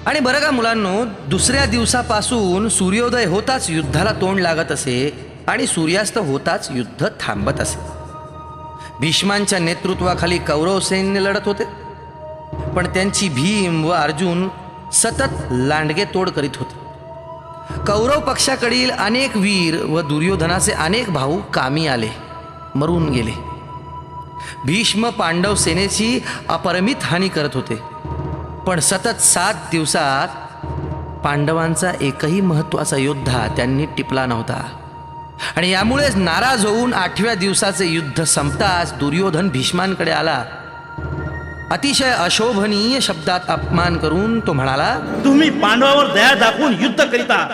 आणि बरं का मुलांनो, दुसऱ्या दिवसापासून सूर्योदय होताच युद्धाला तोंड लागत असे आणि सूर्यास्त होताच युद्ध थांबत असे. भीष्मांच्या नेतृत्वाखाली कौरव सैन्य लढत होते, पण त्यांची भीम व अर्जुन सतत लांडगे तोड करीत होते. कौरव पक्षाकडील अनेक वीर व दुर्योधनाचे अनेक भाऊ कामी आले, मरून गेले. भीष्म पांडव सेनेची अपरिमित हानी करत होते, पण सतत 7 दिवसात पांडवांचा एकही महत्त्वाचा योद्धा त्यांनी टिपला नव्हता. आणि यामुळेच नाराज होऊन 8व्या दिवसाचे युद्ध संपताच दुर्योधन भीष्मांकडे आला. अतिशय अशोभनीय शब्दात अपमान करून तो म्हणाला, तुम्ही पांडवावर दया दाखवून युद्ध करीता,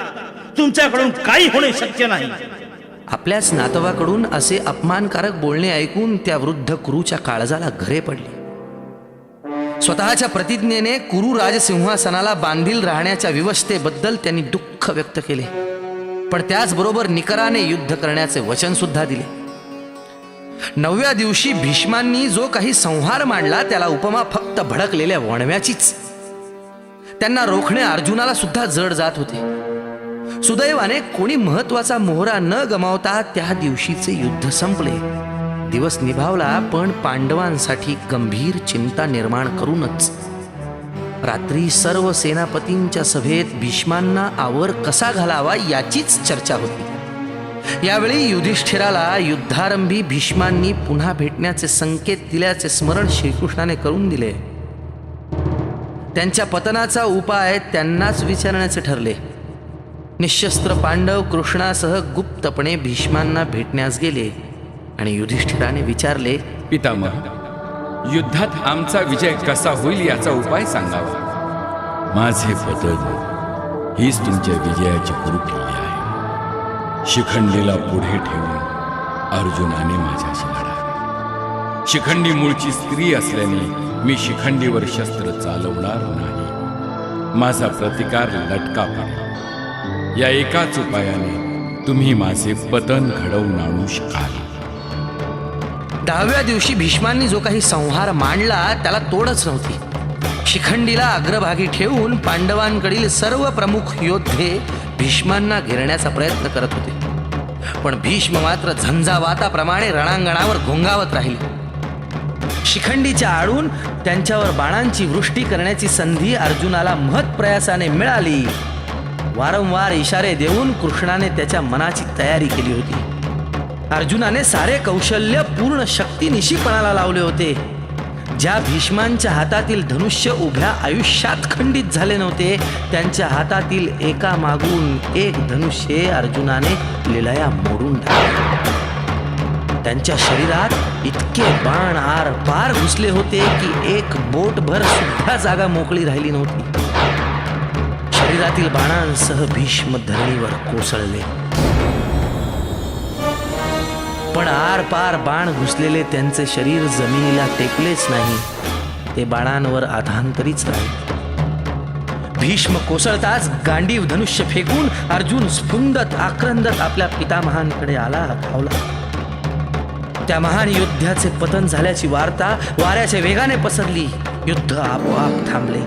तुमच्याकडून काही होणे शक्य नाही. आपल्याच नातवाकडून असे अपमानकारक बोलणे ऐकून त्या वृद्ध कुरूच्या काळजाला घरे पडली. स्वतःच्या प्रतिज्ञेने कुरु राजसिंहासनाला बांधील राहण्याच्या विवशतेबद्दल त्यांनी दुःख व्यक्त केले, पण त्याचबरोबर निकराने युद्ध करण्याचे वचन सुद्धा दिले. 9व्या दिवशी भीष्मांनी जो काही संहार मांडला त्याला उपमा फक्त भडकलेल्या वणव्याचीच. त्यांना रोखणे अर्जुनाला सुद्धा जड जात होते. सुदैवाने कोणी महत्वाचा मोहरा न गमावता त्या दिवशीचे युद्ध संपले. दिवस निभावला, पण पांडवांसाठी गंभीर चिंता निर्माण करूनच. रात्री सर्व सेनापतींच्या सभेत भीष्मांना आवर कसा घालावा याचीच चर्चा होती. यावेळी युधिष्ठिराला युद्धारंभी भीष्मांनी पुन्हा भेटण्याचे संकेत दिल्याचे स्मरण श्रीकृष्णाने करून दिले. त्यांच्या पतनाचा उपाय त्यांनाच विचारण्याचे ठरले. निशस्त्र पांडव कृष्णासह गुप्तपणे भीष्मांना भेटण्यास गेले आणि युधिष्ठिराने विचारले, पितामह, युद्धात आमचा विजय कसा होईल याचा उपाय सांगावा. माझे पतन हीच तुमच्या विजयाची गुरुकिल्ली आहे. शिखंडीला पुढे ठेवून अर्जुनाने माझ्याशी लढावे. शिखंडी मूळची स्त्री असल्याने मी शिखंडीवर शस्त्र चालवणार नाही. माझा प्रतिकार लटका पडेल. या एकाच उपायाने तुम्ही माझे पतन घडवून आणू शकाल. 10व्या दिवशी भीष्मांनी जो काही संहार मांडला त्याला तोडच नव्हती. शिखंडीला अग्रभागी ठेवून पांडवांकडील सर्व प्रमुख योद्धे भीष्मांना घेरण्याचा प्रयत्न करत होते, पण भीष्म मात्र झंझावाताप्रमाणे रणांगणावर घोंगावत राहिले. शिखंडीच्या आडून त्यांच्यावर बाणांची वृष्टी करण्याची संधी अर्जुनाला महत्प्रयासाने मिळाली. वारंवार इशारे देऊन कृष्णाने त्याच्या मनाची तयारी केली होती. अर्जुनाने सारे कौशल्य पूर्ण शक्तीनिशी पणाला लावले होते. ज्या भीष्मांच्या हातातील धनुष्य उभ्या आयुष्यात खंडित झाले नव्हते, त्यांच्या हातातील एका मागून एक धनुष्य अर्जुनाने लीलया मोडून टाकले. त्यांच्या शरीरात इतके बाण आर पार घुसले होते की एक बोटभर सुद्धा जागा मोकळी राहिली नव्हती. शरीरातील बाणांसह भीष्म धरणीवर कोसळले, पण आर पार बाण घुसलेले त्यांचे शरीर जमिनीला टेकलेच नाही. ते बाणांवर आधांतरीच राहिले. भीष्म कोसळताच गांडीव धनुष्य फेकून अर्जुन स्फुंदत आक्रंदत आपल्या पितामहांकडे आला, धावला. त्या महान योद्ध्याचे पतन झाल्याची वार्ता वाऱ्याच्या वेगाने पसरली. युद्ध आपोआप थांबले.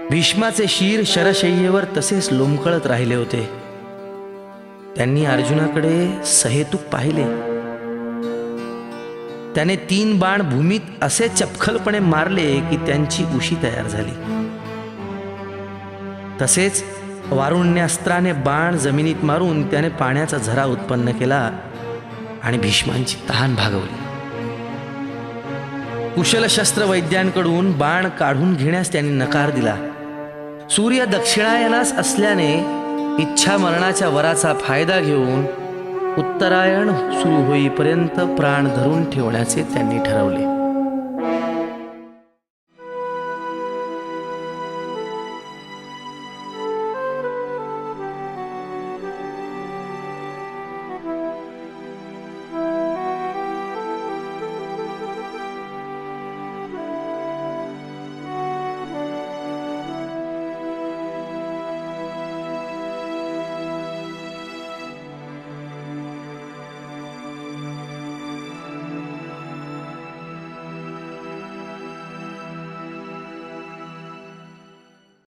भीष्माचे शीर शरशय्येवर तसेच लोंबकळत राहिले होते. त्यांनी अर्जुनाकडे सहेतूक पाहिले. त्याने 3 बाण भूमीत असे चपखलपणे मारले की त्यांची उशी तयार झाली. तसेच वारुण्यास्त्राने बाण जमिनीत मारून त्याने पाण्याचा झरा उत्पन्न केला आणि भीष्मांची तहान भागवली. कुशल शस्त्रवैद्यांकडून बाण काढून घेण्यास त्यांनी नकार दिला. सूर्य दक्षिणायनास असल्याने इच्छा मरणाच्या वराचा फायदा घेऊन उत्तरायण सुरू होईपर्यंत प्राण धरून ठेवण्याचे त्यांनी ठरवले.